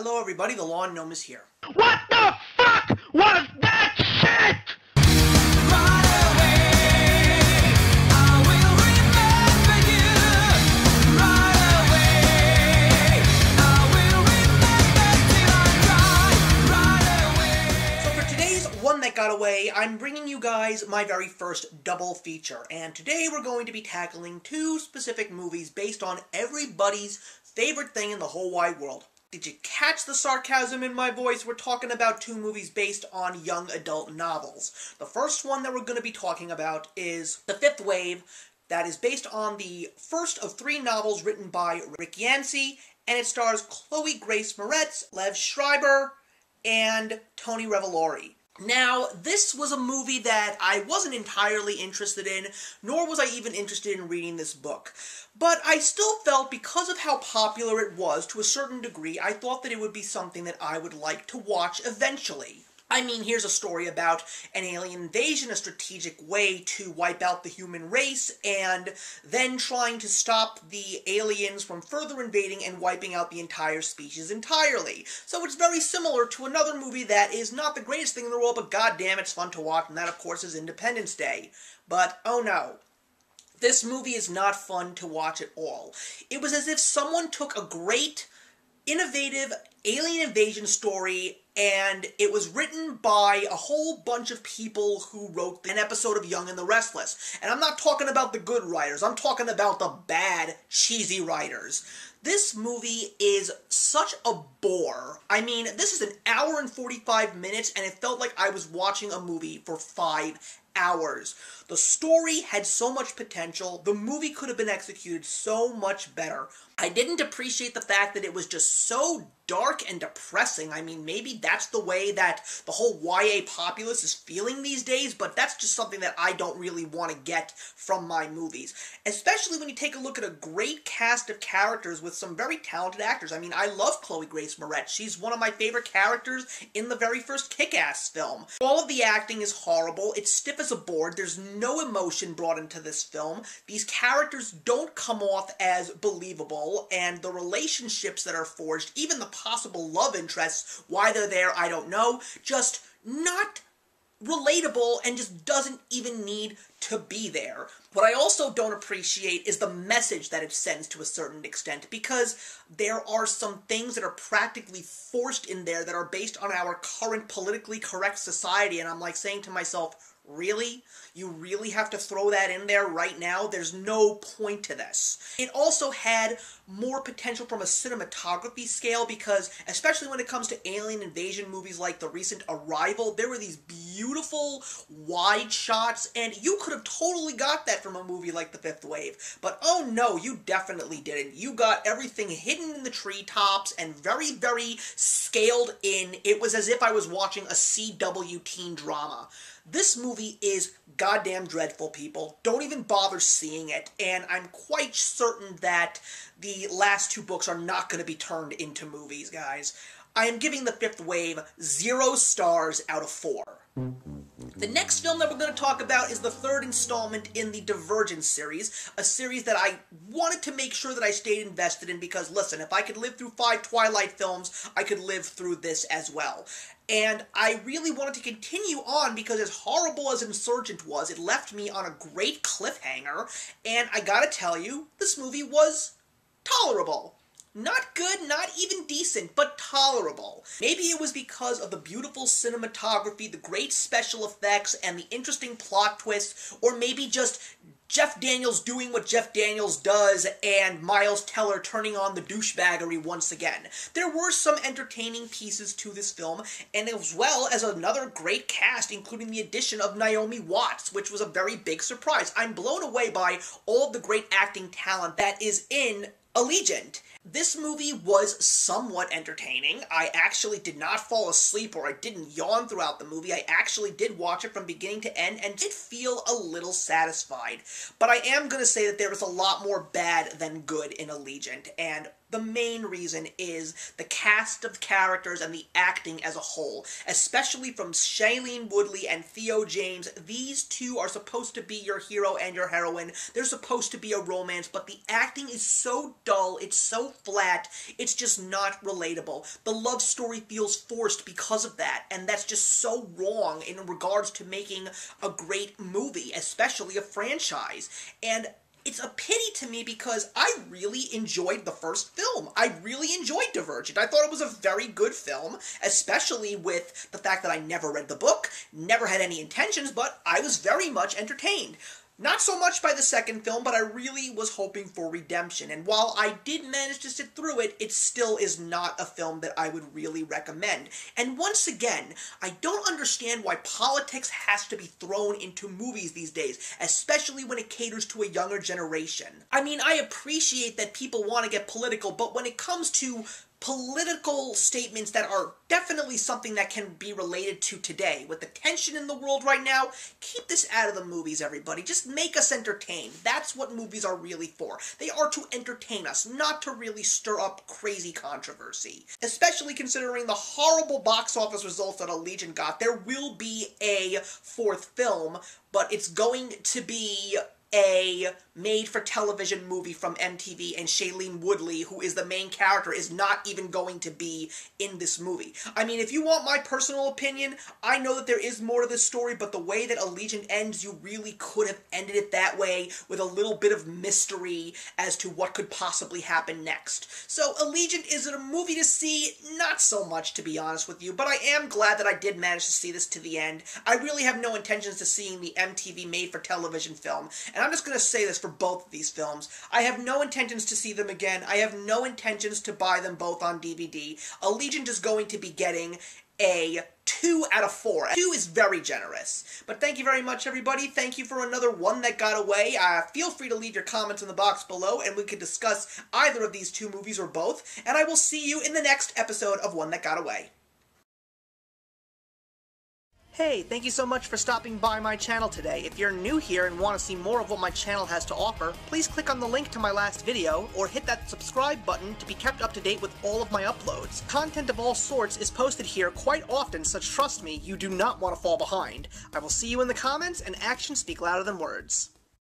Hello everybody, the Lawn Gnome is here. What the fuck was that shit? So for today's One That Got Away, I'm bringing you guys my very first double feature. And today we're going to be tackling two specific movies based on everybody's favorite thing in the whole wide world. Did you catch the sarcasm in my voice? We're talking about two movies based on young adult novels. The first one that we're going to be talking about is The Fifth Wave, that is based on the first of three novels written by Rick Yancey, and it stars Chloe Grace Moretz, Lev Schreiber, and Tony Revolori. Now, this was a movie that I wasn't entirely interested in, nor was I even interested in reading this book. But I still felt, because of how popular it was, to a certain degree, I thought that it would be something that I would like to watch eventually. I mean, here's a story about an alien invasion, a strategic way to wipe out the human race, and then trying to stop the aliens from further invading and wiping out the entire species entirely. So it's very similar to another movie that is not the greatest thing in the world, but goddamn, it's fun to watch, and that, of course, is Independence Day. But, oh no. This movie is not fun to watch at all. It was as if someone took a great, innovative alien invasion story and it was written by a whole bunch of people who wrote an episode of Young and the Restless. And I'm not talking about the good writers, I'm talking about the bad, cheesy writers. This movie is such a bore. I mean, this is an hour and 45 minutes, and it felt like I was watching a movie for 5 hours. The story had so much potential. The movie could have been executed so much better. I didn't appreciate the fact that it was just so dark and depressing. I mean, maybe that's the way that the whole YA populace is feeling these days, but that's just something that I don't really want to get from my movies. Especially when you take a look at a great cast of characters with some very talented actors. I mean, I love Chloe Grace Moretz. She's one of my favorite characters in the very first Kick-Ass film. All of the acting is horrible. It's stiff as a board. There's no emotion brought into this film. These characters don't come off as believable, and the relationships that are forged, even the possible love interests, why they're there, I don't know, just not relatable and just doesn't even need to be there. What I also don't appreciate is the message that it sends to a certain extent, because there are some things that are practically forced in there that are based on our current politically correct society, and I'm like saying to myself, really? You really have to throw that in there right now? There's no point to this. It also had more potential from a cinematography scale because, especially when it comes to alien invasion movies like the recent Arrival, there were these beautiful wide shots, and you could have totally got that from a movie like The Fifth Wave. But oh no, you definitely didn't. You got everything hidden in the treetops and very, very scaled in. It was as if I was watching a CW teen drama. This movie is goddamn dreadful, people. Don't even bother seeing it, and I'm quite certain that the last two books are not going to be turned into movies, guys. I am giving The Fifth Wave 0 stars out of 4. The next film that we're going to talk about is the third installment in the Divergent series, a series that I wanted to make sure that I stayed invested in because, listen, if I could live through 5 Twilight films, I could live through this as well. And I really wanted to continue on because as horrible as Insurgent was, it left me on a great cliffhanger, and I gotta tell you, this movie was tolerable. Not good, not even decent, but tolerable. Maybe it was because of the beautiful cinematography, the great special effects, and the interesting plot twists, or maybe just Jeff Daniels doing what Jeff Daniels does and Miles Teller turning on the douchebaggery once again. There were some entertaining pieces to this film, and as well as another great cast, including the addition of Naomi Watts, which was a very big surprise. I'm blown away by all of the great acting talent that is in Allegiant. This movie was somewhat entertaining. I actually did not fall asleep or I didn't yawn throughout the movie. I actually did watch it from beginning to end and did feel a little satisfied. But I am going to say that there was a lot more bad than good in Allegiant, and The main reason is the cast of characters and the acting as a whole, especially from Shailene Woodley and Theo James. These two are supposed to be your hero and your heroine. They're supposed to be a romance, but the acting is so dull, it's so flat, it's just not relatable. The love story feels forced because of that, and that's just so wrong in regards to making a great movie, especially a franchise. And it's a pity to me because I really enjoyed the first film. I really enjoyed Divergent. I thought it was a very good film, especially with the fact that I never read the book, never had any intentions, but I was very much entertained. Not so much by the second film, but I really was hoping for redemption, and while I did manage to sit through it, it still is not a film that I would really recommend. And once again, I don't understand why politics has to be thrown into movies these days, especially when it caters to a younger generation. I mean, I appreciate that people want to get political, but when it comes to political statements that are definitely something that can be related to today. With the tension in the world right now, keep this out of the movies, everybody. Just make us entertained. That's what movies are really for. They are to entertain us, not to really stir up crazy controversy. Especially considering the horrible box office results that Allegiant got. There will be a fourth film, but it's going to be a made-for-television movie from MTV, and Shailene Woodley, who is the main character, is not even going to be in this movie. I mean, if you want my personal opinion, I know that there is more to this story, but the way that Allegiant ends, you really could have ended it that way, with a little bit of mystery as to what could possibly happen next. So, Allegiant, is it a movie to see? Not so much, to be honest with you, but I am glad that I did manage to see this to the end. I really have no intentions of seeing the MTV made-for-television film, and I'm just going to say this for both of these films. I have no intentions to see them again. I have no intentions to buy them both on DVD. Allegiant is going to be getting a 2 out of 4. 2 is very generous. But thank you very much, everybody. Thank you for another One That Got Away. Feel free to leave your comments in the box below, and we can discuss either of these two movies or both. And I will see you in the next episode of One That Got Away. Hey, thank you so much for stopping by my channel today. If you're new here and want to see more of what my channel has to offer, please click on the link to my last video, or hit that subscribe button to be kept up to date with all of my uploads. Content of all sorts is posted here quite often, so trust me, you do not want to fall behind. I will see you in the comments, and actions speak louder than words.